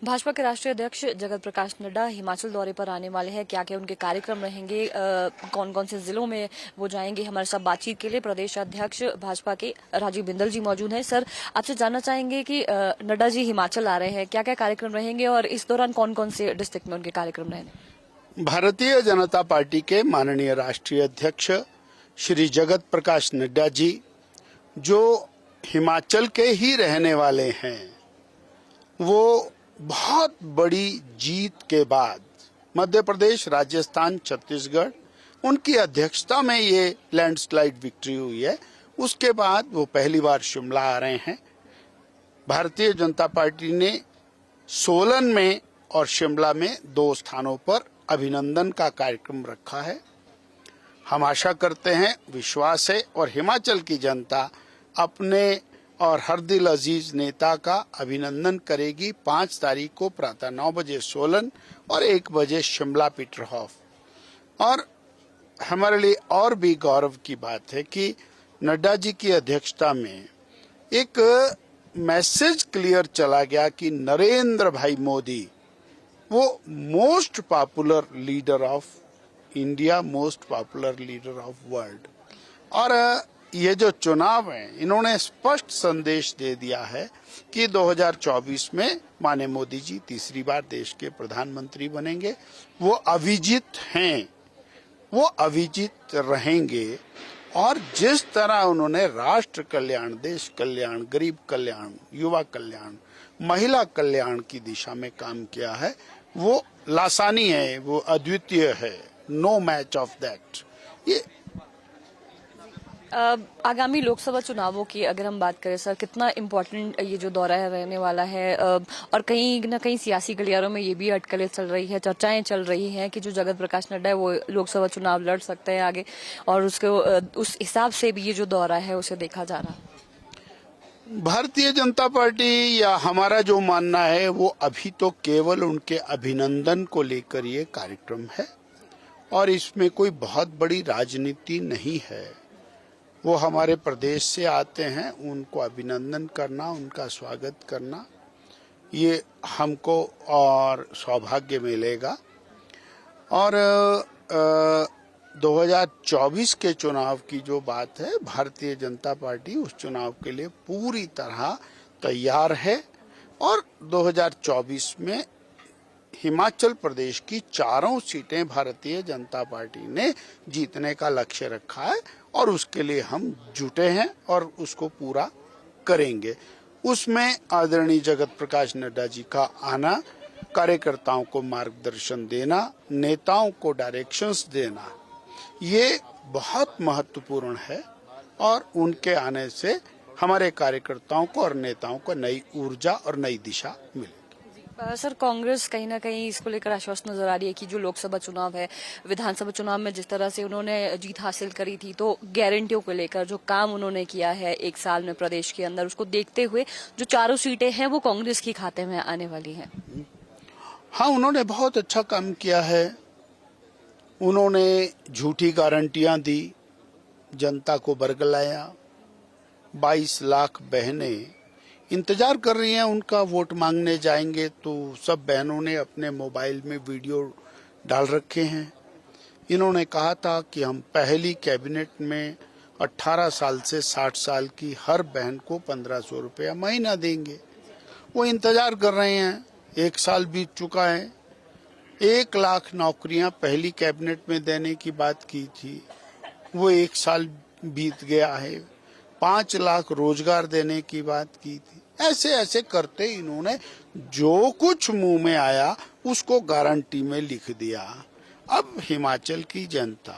भाजपा के राष्ट्रीय अध्यक्ष जगत प्रकाश नड्डा हिमाचल दौरे पर आने वाले हैं। क्या क्या उनके कार्यक्रम रहेंगे, कौन कौन से जिलों में वो जाएंगे, हमारे साथ बातचीत के लिए प्रदेश अध्यक्ष भाजपा के राजीव बिंदल जी मौजूद हैं। सर, आपसे जानना चाहेंगे कि नड्डा जी हिमाचल आ रहे हैं, क्या क्या कार्यक्रम रहेंगे और इस दौरान कौन कौन से डिस्ट्रिक्ट में उनके कार्यक्रम रहेंगे। भारतीय जनता पार्टी के माननीय राष्ट्रीय अध्यक्ष श्री जगत प्रकाश नड्डा जी, जो हिमाचल के ही रहने वाले हैं, वो बहुत बड़ी जीत के बाद मध्य प्रदेश, राजस्थान, छत्तीसगढ़ उनकी अध्यक्षता में ये लैंडस्लाइड विक्ट्री हुई है। उसके बाद वो पहली बार शिमला आ रहे हैं। भारतीय जनता पार्टी ने सोलन में और शिमला में 2 स्थानों पर अभिनंदन का कार्यक्रम रखा है। हम आशा करते हैं, विश्वास है और हिमाचल की जनता अपने और हर दिल अजीज नेता का अभिनंदन करेगी। 5 तारीख को प्रातः 9 बजे सोलन और 1 बजे शिमला पीटरहॉफ। और हमारे लिए और भी गौरव की बात है कि नड्डा जी की अध्यक्षता में एक मैसेज क्लियर चला गया कि नरेंद्र भाई मोदी वो most popular leader of India, most popular leader of world. और ये जो चुनाव है, इन्होंने स्पष्ट संदेश दे दिया है कि 2024 में माननीय मोदी जी तीसरी बार देश के प्रधानमंत्री बनेंगे। वो अविजित हैं, वो अविजित रहेंगे। और जिस तरह उन्होंने राष्ट्र कल्याण, देश कल्याण, गरीब कल्याण, युवा कल्याण, महिला कल्याण की दिशा में काम किया है, वो लासानी है, वो अद्वितीय है। No match of that. ये आगामी लोकसभा चुनावों की अगर हम बात करें सर, कितना इम्पोर्टेंट ये जो दौरा है रहने वाला है। और कहीं न कहीं सियासी गलियारों में ये भी अटकलें चल रही है, चर्चाएं चल रही हैं कि जो जगत प्रकाश नड्डा है वो लोकसभा चुनाव लड़ सकते हैं आगे, और उस हिसाब से भी ये जो दौरा है उसे देखा जा रहा है। भारतीय जनता पार्टी या हमारा जो मानना है, वो अभी तो केवल उनके अभिनंदन को लेकर ये कार्यक्रम है और इसमें कोई बहुत बड़ी राजनीति नहीं है। वो हमारे प्रदेश से आते हैं, उनको अभिनंदन करना, उनका स्वागत करना, ये हमको और सौभाग्य मिलेगा। और 2024 के चुनाव की जो बात है, भारतीय जनता पार्टी उस चुनाव के लिए पूरी तरह तैयार है। और 2024 में हिमाचल प्रदेश की 4 सीटें भारतीय जनता पार्टी ने जीतने का लक्ष्य रखा है और उसके लिए हम जुटे हैं और उसको पूरा करेंगे। उसमें आदरणीय जगत प्रकाश नड्डा जी का आना, कार्यकर्ताओं को मार्गदर्शन देना, नेताओं को डायरेक्शंस देना, ये बहुत महत्वपूर्ण है। और उनके आने से हमारे कार्यकर्ताओं को और नेताओं को नई ऊर्जा और नई दिशा मिलेगी। सर, कांग्रेस कहीं ना कहीं इसको लेकर आश्वस्त नजर आ रही है कि जो लोकसभा चुनाव है, विधानसभा चुनाव में जिस तरह से उन्होंने जीत हासिल करी थी, तो गारंटियों को लेकर जो काम उन्होंने किया है 1 साल में प्रदेश के अंदर, उसको देखते हुए जो 4 सीटें हैं वो कांग्रेस के खाते में आने वाली हैं। हाँ, उन्होंने बहुत अच्छा काम किया है। उन्होंने झूठी गारंटियां दी, जनता को बरगलाया। 22 लाख बहनें इंतजार कर रही हैं उनका, वोट मांगने जाएंगे तो सब बहनों ने अपने मोबाइल में वीडियो डाल रखे हैं। इन्होंने कहा था कि हम पहली कैबिनेट में 18 साल से 60 साल की हर बहन को 1500 रुपया महीना देंगे। वो इंतजार कर रहे हैं। 1 साल बीत चुका है। 1 लाख नौकरियां पहली कैबिनेट में देने की बात की थी, वो 1 साल बीत गया है। 5 लाख रोजगार देने की बात की थी। ऐसे ऐसे करते इन्होंने जो कुछ मुंह में आया उसको गारंटी में लिख दिया। अब हिमाचल की जनता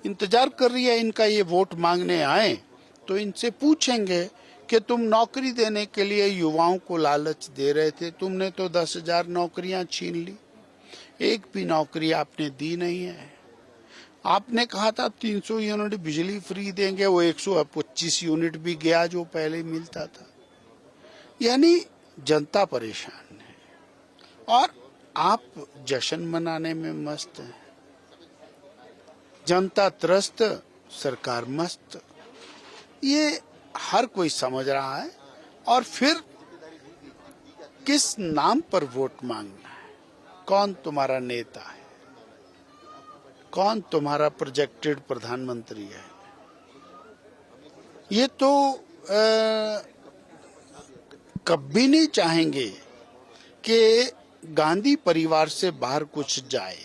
इंतजार कर रही है, इनका ये वोट मांगने आए तो इनसे पूछेंगे कि तुम नौकरी देने के लिए युवाओं को लालच दे रहे थे, तुमने तो 10,000 नौकरियां छीन ली, एक भी नौकरी आपने दी नहीं है। आपने कहा था 300 यूनिट बिजली फ्री देंगे, वो 125 यूनिट भी गया जो पहले मिलता था। यानी जनता परेशान है और आप जश्न मनाने में मस्त हैं। जनता त्रस्त, सरकार मस्त, ये हर कोई समझ रहा है। और फिर किस नाम पर वोट मांगना है, कौन तुम्हारा नेता है, कौन तुम्हारा प्रोजेक्टेड प्रधानमंत्री है, ये तो कभी नहीं चाहेंगे कि गांधी परिवार से बाहर कुछ जाए।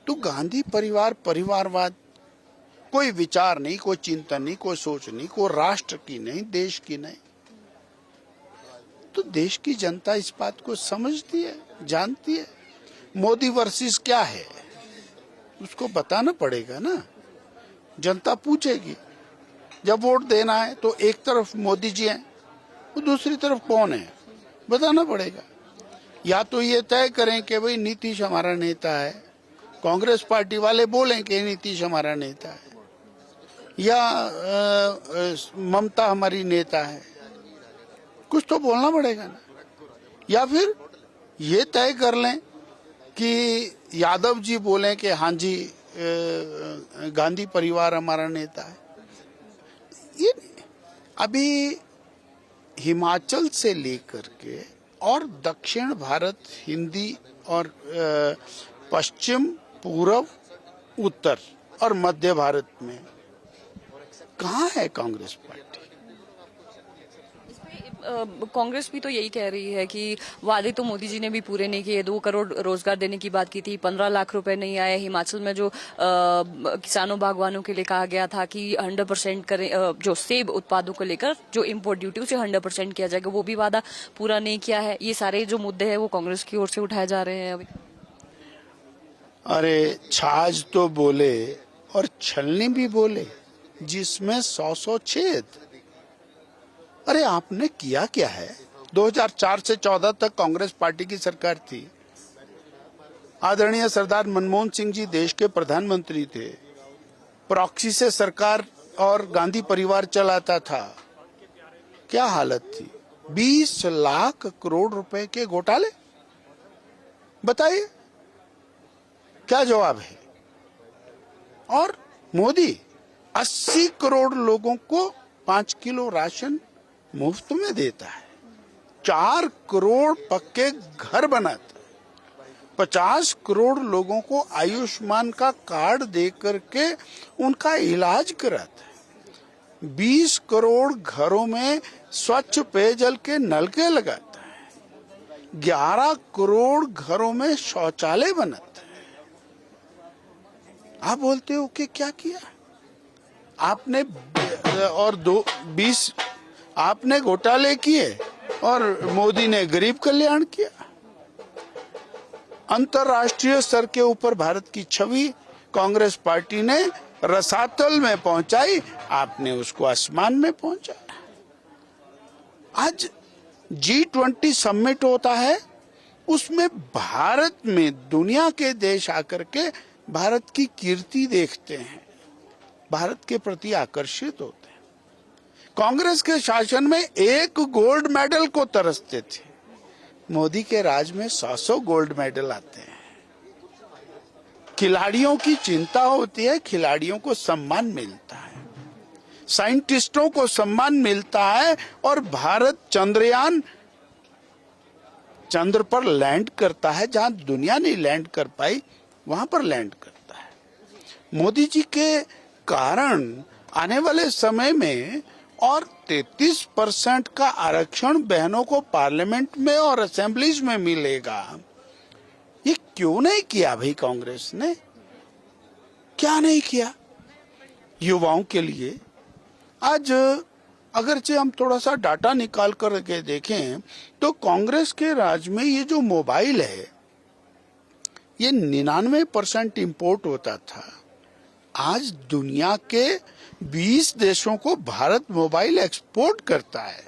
तो गांधी परिवार, परिवारवाद, कोई विचार नहीं, कोई चिंतन नहीं, कोई सोच नहीं, कोई राष्ट्र की नहीं, देश की नहीं। तो देश की जनता इस बात को समझती है, जानती है। मोदी वर्सेस क्या है उसको बताना पड़ेगा ना, जनता पूछेगी। जब वोट देना है तो एक तरफ मोदी जी हैं, वो दूसरी तरफ कौन है बताना पड़ेगा। या तो ये तय करें कि भाई नीतीश हमारा नेता है, कांग्रेस पार्टी वाले बोलें कि नीतीश हमारा नेता है, या ममता हमारी नेता है, कुछ तो बोलना पड़ेगा ना। या फिर ये तय कर लें कि यादव जी बोलें कि हाँ जी गांधी परिवार हमारा नेता है। ये अभी हिमाचल से लेकर के और दक्षिण भारत, हिंदी और पश्चिम, पूर्व, उत्तर और मध्य भारत में कहाँ है कांग्रेस पार्टी? कांग्रेस भी तो यही कह रही है कि वादे तो मोदी जी ने भी पूरे नहीं किए। 2 करोड़ रोजगार देने की बात की थी, 15 लाख रुपए नहीं आए। हिमाचल में जो किसानों बागवानों के लिए कहा गया था कि 100% करें, जो सेब उत्पादों को लेकर जो इम्पोर्ट ड्यूटी उसे 100% किया जाएगा, वो भी वादा पूरा नहीं किया है। ये सारे जो मुद्दे हैं वो कांग्रेस की ओर से उठाए जा रहे हैं अभी। अरे छाछ तो बोले और छलनी भी बोले, जिसमें 100 छेद। अरे आपने किया क्या है? 2004 से 14 तक कांग्रेस पार्टी की सरकार थी। आदरणीय सरदार मनमोहन सिंह जी देश के प्रधानमंत्री थे। प्रॉक्सी से सरकार और गांधी परिवार चलाता था। क्या हालत थी? 20 लाख करोड़ रुपए के घोटाले। बताइए क्या जवाब है? और मोदी 80 करोड़ लोगों को 5 किलो राशन मुफ्त में देता है, 4 करोड़ पक्के घर बनाता है, 50 करोड़ लोगों को आयुष्मान का कार्ड दे करके उनका इलाज कराता है, 20 करोड़ घरों में स्वच्छ पेयजल के नलके लगाता है, 11 करोड़ घरों में शौचालय बनाता है। आप बोलते हो कि क्या किया आपने? और 20 आपने घोटाले किए और मोदी ने गरीब कल्याण किया। अंतर्राष्ट्रीय स्तर के ऊपर भारत की छवि कांग्रेस पार्टी ने रसातल में पहुंचाई, आपने उसको आसमान में पहुंचाया। आज G20 समिट होता है, उसमें भारत में दुनिया के देश आकर के भारत की कीर्ति देखते हैं, भारत के प्रति आकर्षित होते हैं। कांग्रेस के शासन में 1 गोल्ड मेडल को तरसते थे, मोदी के राज में 100 गोल्ड मेडल आते हैं। खिलाड़ियों की चिंता होती है, खिलाड़ियों को सम्मान मिलता है, साइंटिस्टों को सम्मान मिलता है, और भारत चंद्रयान चंद्र पर लैंड करता है, जहां दुनिया नहीं लैंड कर पाई वहां पर लैंड करता है। मोदी जी के कारण आने वाले समय में और 33% का आरक्षण बहनों को पार्लियामेंट में और असेंबलीज में मिलेगा। ये क्यों नहीं किया भाई कांग्रेस ने? क्या नहीं किया युवाओं के लिए? आज अगरचे हम थोड़ा सा डाटा निकाल कर के देखें तो कांग्रेस के राज में ये जो मोबाइल है, ये 99% इंपोर्ट होता था। आज दुनिया के 20 देशों को भारत मोबाइल एक्सपोर्ट करता है।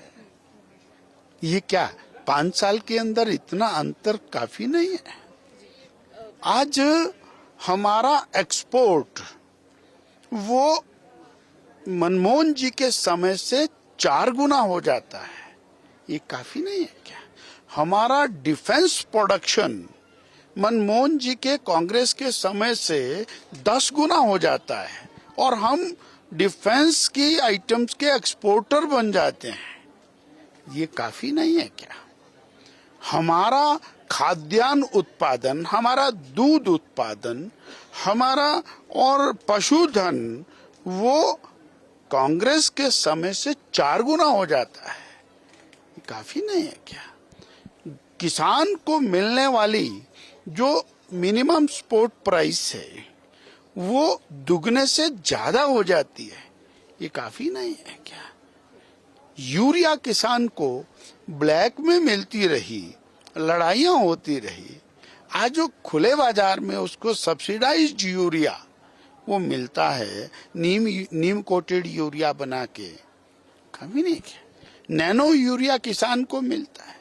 ये क्या 5 साल के अंदर इतना अंतर काफी नहीं है? आज हमारा एक्सपोर्ट वो मनमोहन जी के समय से 4 गुना हो जाता है। ये काफी नहीं है क्या? हमारा डिफेंस प्रोडक्शन मनमोहन जी के कांग्रेस के समय से 10 गुना हो जाता है, और हम डिफेंस की आइटम्स के एक्सपोर्टर बन जाते हैं। ये काफी नहीं है क्या? हमारा खाद्यान्न उत्पादन, हमारा दूध उत्पादन, हमारा और पशुधन वो कांग्रेस के समय से 4 गुना हो जाता है। ये काफी नहीं है क्या? किसान को मिलने वाली जो मिनिमम सपोर्ट प्राइस है वो दुगने से ज्यादा हो जाती है। ये काफी नहीं है क्या? यूरिया किसान को ब्लैक में मिलती रही, लड़ाइयां होती रही, आज जो खुले बाजार में उसको सब्सिडाइज्ड यूरिया वो मिलता है, नीम कोटेड यूरिया बना के, कभी नहीं क्या? नैनो यूरिया किसान को मिलता है।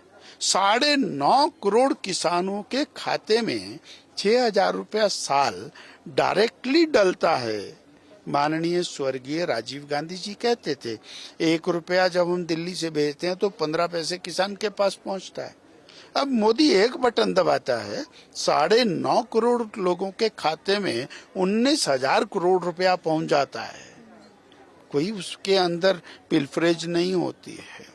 9.5 करोड़ किसानों के खाते में 6,000 रुपया साल डायरेक्टली डलता है। माननीय स्वर्गीय राजीव गांधी जी कहते थे 1 रुपया जब हम दिल्ली से भेजते हैं तो 15 पैसे किसान के पास पहुंचता है। अब मोदी एक बटन दबाता है, 9.5 करोड़ लोगों के खाते में 19,000 करोड़ रुपया पहुंच जाता है। कोई उसके अंदर पिलफरेज नहीं होती है।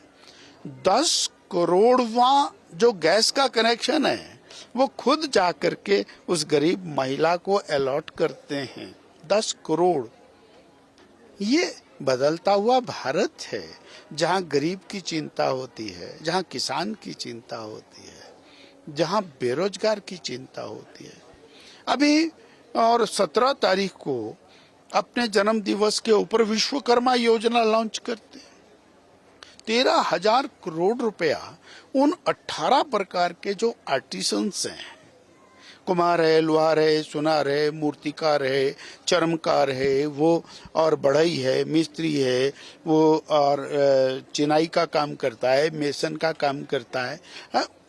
10 करोड़वा जो गैस का कनेक्शन है वो खुद जाकर के उस गरीब महिला को अलॉट करते हैं। 10 करोड़। ये बदलता हुआ भारत है जहां गरीब की चिंता होती है, जहां किसान की चिंता होती है, जहां बेरोजगार की चिंता होती है। अभी और 17 तारीख को अपने जन्म दिवस के ऊपर विश्वकर्मा योजना लॉन्च करते हैं। 13,000 करोड़ रुपया उन 18 प्रकार के जो आर्टिसंस हैं, कुम्हार है, लोहार है, सुनार है, मूर्तिकार है, चर्मकार है, वो और बढ़ई है, मिस्त्री है, वो और चिनाई का काम करता है, मेसन का काम करता है,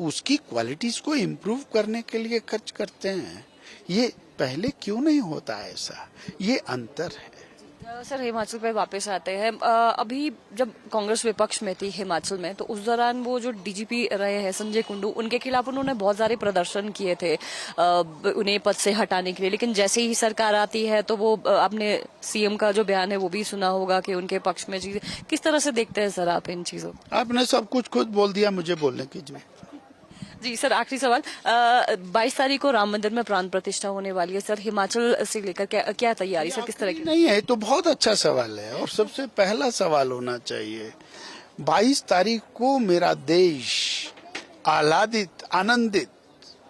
उसकी क्वालिटीज को इम्प्रूव करने के लिए खर्च करते हैं। ये पहले क्यों नहीं होता ऐसा? ये अंतर है। सर, हिमाचल पे वापस आते हैं। अभी जब कांग्रेस विपक्ष में थी हिमाचल में, तो उस दौरान वो जो डीजीपी रहे हैं संजय कुंडू, उनके खिलाफ उन्होंने बहुत सारे प्रदर्शन किए थे उन्हें पद से हटाने के लिए। लेकिन जैसे ही सरकार आती है तो वो आपने सीएम का जो बयान है वो भी सुना होगा कि उनके पक्ष में चीजें किस तरह से देखते हैं सर आप इन चीजों? आपने सब कुछ खुद बोल दिया, मुझे बोलने की जरूरत। जी सर, आखिरी सवाल, 22 तारीख को राम मंदिर में प्राण प्रतिष्ठा होने वाली है सर, हिमाचल से लेकर क्या तैयारी सर, किस तरह की? नहीं है तो बहुत अच्छा सवाल है और सबसे पहला सवाल होना चाहिए। 22 तारीख को मेरा देश आह्लादित, आनंदित,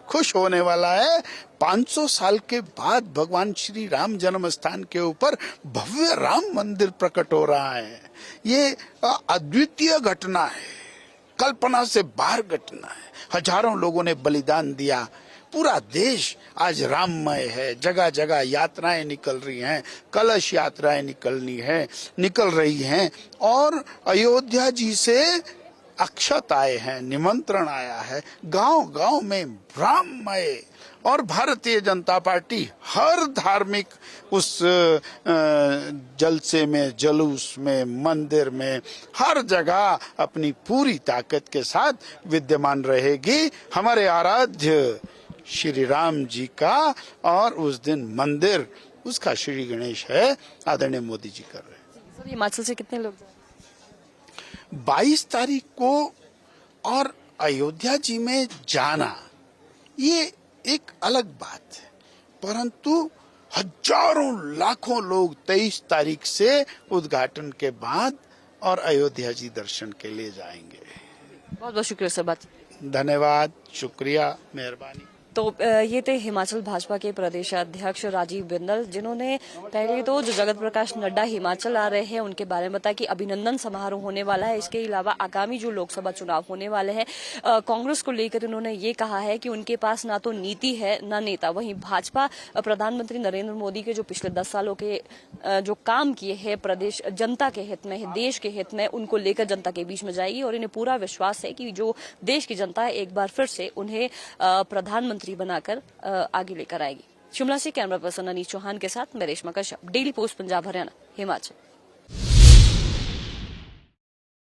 खुश होने वाला है। 500 साल के बाद भगवान श्री राम जन्म स्थान के ऊपर भव्य राम मंदिर प्रकट हो रहा है। ये अद्वितीय घटना है, कल्पना से बाहर घटना है। हजारों लोगों ने बलिदान दिया, पूरा देश आज राममय है। जगह जगह यात्राएं निकल रही हैं, कलश यात्राएं निकल रही हैं और अयोध्या जी से अक्षत आए हैं, निमंत्रण आया है। गांव गांव में राममय। और भारतीय जनता पार्टी हर धार्मिक उस जलसे में, जलूस में, मंदिर में, हर जगह अपनी पूरी ताकत के साथ विद्यमान रहेगी। हमारे आराध्य श्री राम जी का और उस दिन मंदिर उसका श्री गणेश है, आदरणीय मोदी जी कर रहे हैं। सर, हिमाचल से कितने लोग? 22 तारीख को और अयोध्या जी में जाना ये एक अलग बात है, परंतु हजारों लाखों लोग 23 तारीख से उद्घाटन के बाद और अयोध्या जी दर्शन के लिए जाएंगे। बहुत बहुत शुक्रिया सर। बात धन्यवाद, शुक्रिया, मेहरबानी। तो ये थे हिमाचल भाजपा के प्रदेश अध्यक्ष राजीव बिंदल, जिन्होंने पहले तो जो जगत प्रकाश नड्डा हिमाचल आ रहे हैं उनके बारे में बताया कि अभिनंदन समारोह होने वाला है। इसके अलावा आगामी जो लोकसभा चुनाव होने वाले हैं, कांग्रेस को लेकर उन्होंने ये कहा है कि उनके पास ना तो नीति है ना नेता। वहीं भाजपा प्रधानमंत्री नरेंद्र मोदी के जो पिछले 10 सालों के जो काम किए हैं प्रदेश जनता के हित में, देश के हित में, उनको लेकर जनता के बीच में जाएगी और इन्हें पूरा विश्वास है कि जो देश की जनता है एक बार फिर से उन्हें प्रधानमंत्री बनाकर आगे लेकर आएगी। शिमला से कैमरा पर्सन अनीश चौहान के साथ मैं रेशमा कश्यप, डेली पोस्ट पंजाब हरियाणा, हिमाचल।